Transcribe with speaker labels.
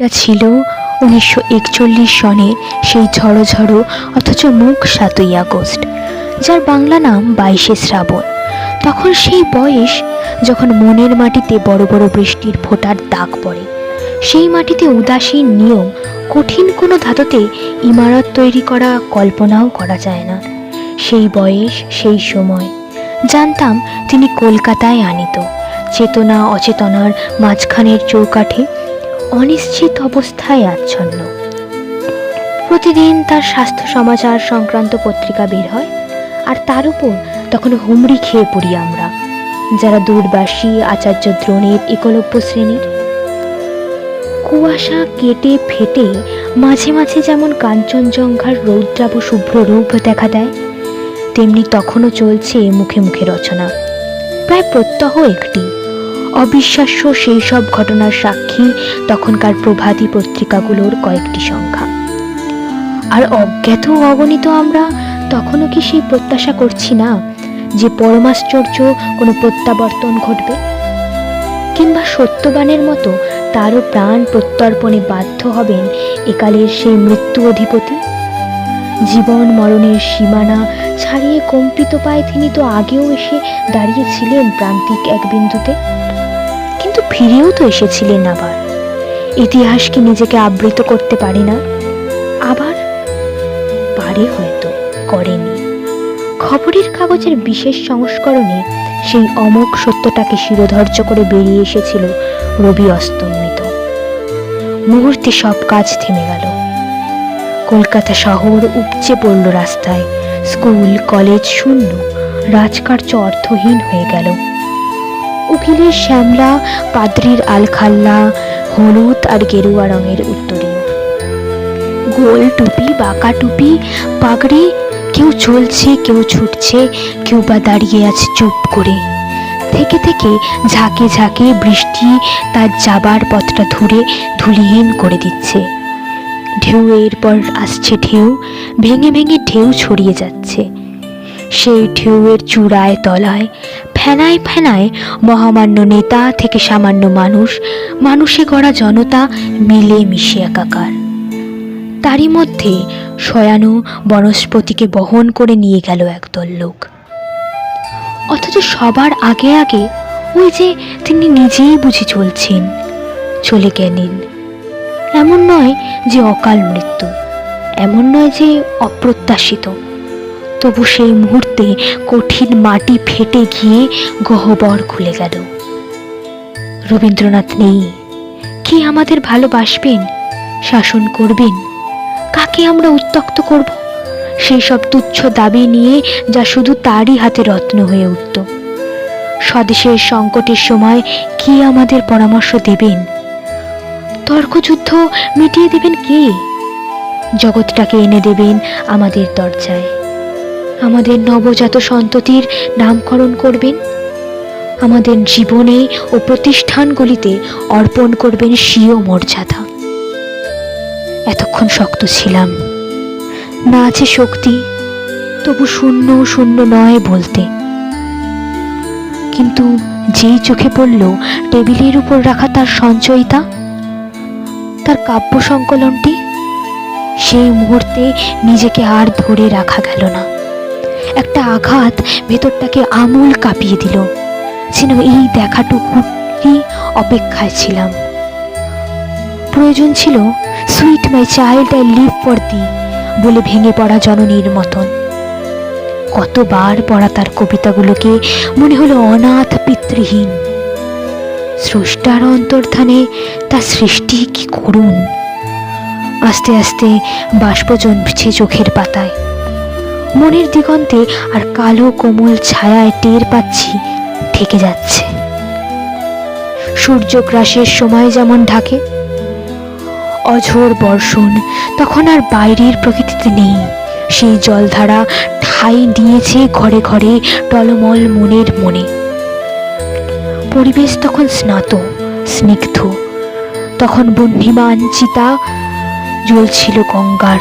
Speaker 1: এটা ছিল 1941 সনের সেই ঝড়ো ঝড়ো অথচ মুখ 7ই আগস্ট, যার বাংলা নাম 22শে শ্রাবণ। তখন সেই বয়স যখন মনের মাটিতে বড় বড় বৃষ্টির ফোঁটার দাগ পড়ে, সেই মাটিতে উদাসীন নিয়ম, কঠিন কোনো ধাতুতে ইমারত তৈরি করা কল্পনাও করা যায় না। সেই বয়স, সেই সময় জানতাম তিনি কলকাতায় আনিত, চেতনা অচেতনার মাঝখানের চৌকাঠে অনিশ্চিত অবস্থায় আচ্ছন্ন। প্রতিদিন তার স্বাস্থ্য সমাচার সংক্রান্ত পত্রিকা বের হয়, আর তার উপর তখন হুমড়ি খেয়ে পড়ি আমরা, যারা দূরবাসী আচার্য দ্রোণের একলব্য শ্রেণীর। কুয়াশা কেটে ফেটে মাঝে মাঝে যেমন কাঞ্চনজঙ্ঘার রৌদ্রাভ শুভ্র রূপ দেখা দেয়, তেমনি তখনও চলছে মুখে মুখে রচনা। প্রায় প্রত্যহ একটি অবিশ্বাস্য সেই সব ঘটনার সাক্ষী তখনকার প্রভাতী পত্রিকাগুলোর কয়েকটি সংখ্যা। আর অজ্ঞাত অগণিত আমরা তখনও কি সেই প্রত্যাশা করছি না যে পরমাশ্চর্য কোনো প্রত্যাবর্তন ঘটবে, কিংবা সত্যবানের মতো তারও প্রাণ প্রত্যর্পণে বাধ্য হবেন একালের সেই মৃত্যু অধিপতি? জীবন মরণের সীমানা ছাড়িয়ে কম্পিত পায়ে তিনি তো আগেও এসে দাঁড়িয়েছিলেন প্রান্তিক এক বিন্দুতে, কিন্তু ফিরেও তো এসেছিলেন আবার। ইতিহাস কি নিজেকে আবৃত করতে পারে না? আবার পারে, হয়তো করেনি। খবরের কাগজের বিশেষ সংস্করণে সেই অমোঘ সত্যটাকে শিরোধার্য করে বেরিয়ে এসেছিল রবি অস্তমিত। মুহূর্তে সব কাজ থেমে গেল। কলকাতা শহর উপচে পড়ল রাস্তায়, স্কুল কলেজ শূন্য, রাজকার্য অর্থহীন হয়ে গেল। উকিলের শ্যামলা, পাদ্রির আলখাল্লা, হলুদ আর গেরুয়া রঙের উত্তরীয়, গোল টুপি, বাঁকা টুপি, পাগড়ি, কেউ চলছে, কেউ ছুটছে, কেউ বা দাঁড়িয়ে আছে চুপ করে। থেকে থেকে ঝাঁকে ঝাঁকে বৃষ্টি তার যাবার পথটা ধুলিহীন করে দিচ্ছে। ঢেউয়ের পর আসছে ঢেউ, ভেঙে ভেঙে ঢেউ ছড়িয়ে যাচ্ছে। সেই ঢেউয়ের চূড়ায় তলায় ফেনায় ফেনায় মহামান্য নেতা থেকে সামান্য মানুষ, মানুষে গড়া জনতা মিলে মিশে একাকার। তারই মধ্যে শয়ানু বনস্পতিকে বহন করে নিয়ে গেল একদল লোক। অথচ সবার আগে আগে ওই যে তিনি নিজেই বুঝি চলছেন, চলে গেলেন। এমন নয় যে অকাল মৃত্যু, এমন নয় যে অপ্রত্যাশিত, তবু সেই মুহূর্তে কঠিন মাটি ফেটে গিয়ে গহ্বর খুলে গেল। রবীন্দ্রনাথ নেই, কি আমাদের ভালোবাসবেন, শাসন করবেন? কাকে আমরা উত্ত্যক্ত করব সেই সব তুচ্ছ দাবি নিয়ে, যা শুধু তারই হাতে রত্ন হয়ে উঠত? স্বদেশের সংকটের সময় কি আমাদের পরামর্শ দেবেন? তর্কযুদ্ধ মিটিয়ে দেবেন কে? জগৎটাকে এনে দেবেন আমাদের দরজায়। আমাদের নবজাত সন্ততির নামকরণ করবেন, আমাদের জীবনে ও প্রতিষ্ঠানগুলিতে অর্পণ করবেন স্বীয় মর্যাদা। এতক্ষণ শক্ত ছিলাম, না আছে শক্তি, তবু শূন্য শূন্য নয় বলতে। কিন্তু যেই চোখে পড়ল টেবিলের উপর রাখা তার সঞ্চয়িতা, তার কাব্য সংকলনটি, সেই মুহূর্তে নিজেকে আর ধরে রাখা গেল না। একটা আঘাত ভেতরটাকে আমূল কাঁপিয়ে দিল, যেন এই দেখাটুকুরই অপেক্ষায় ছিলাম। প্রয়োজন ছিল sweet my child I live for the বলে ভেঙে পড়া জননীর মতন। কতবার পড়া তার কবিতাগুলোকে মনে হলো অনাথ পিতৃহীন। স্রষ্টার অন্তর্ধানে তার সৃষ্টি কি করুণ। আস্তে আস্তে বাষ্প জন্মেছে চোখের পাতায়, মনের দিগন্তে আর কালো কোমল ছায়ায় টের পাচ্ছি ঢেকে যাচ্ছে। সূর্যগ্রাসের সময় যেমন ঢাকে, অঝোর বর্ষণ তখন আর বাইরের প্রকৃতিতে নেই। সেই জলধারা ঠাঁই নিয়েছে ঘরে ঘরে টলমল মনের মনে। পরিবেশ তখন স্নাত স্নিগ্ধ, তখন বহ্নিমান চিতা জ্বলছিল গঙ্গার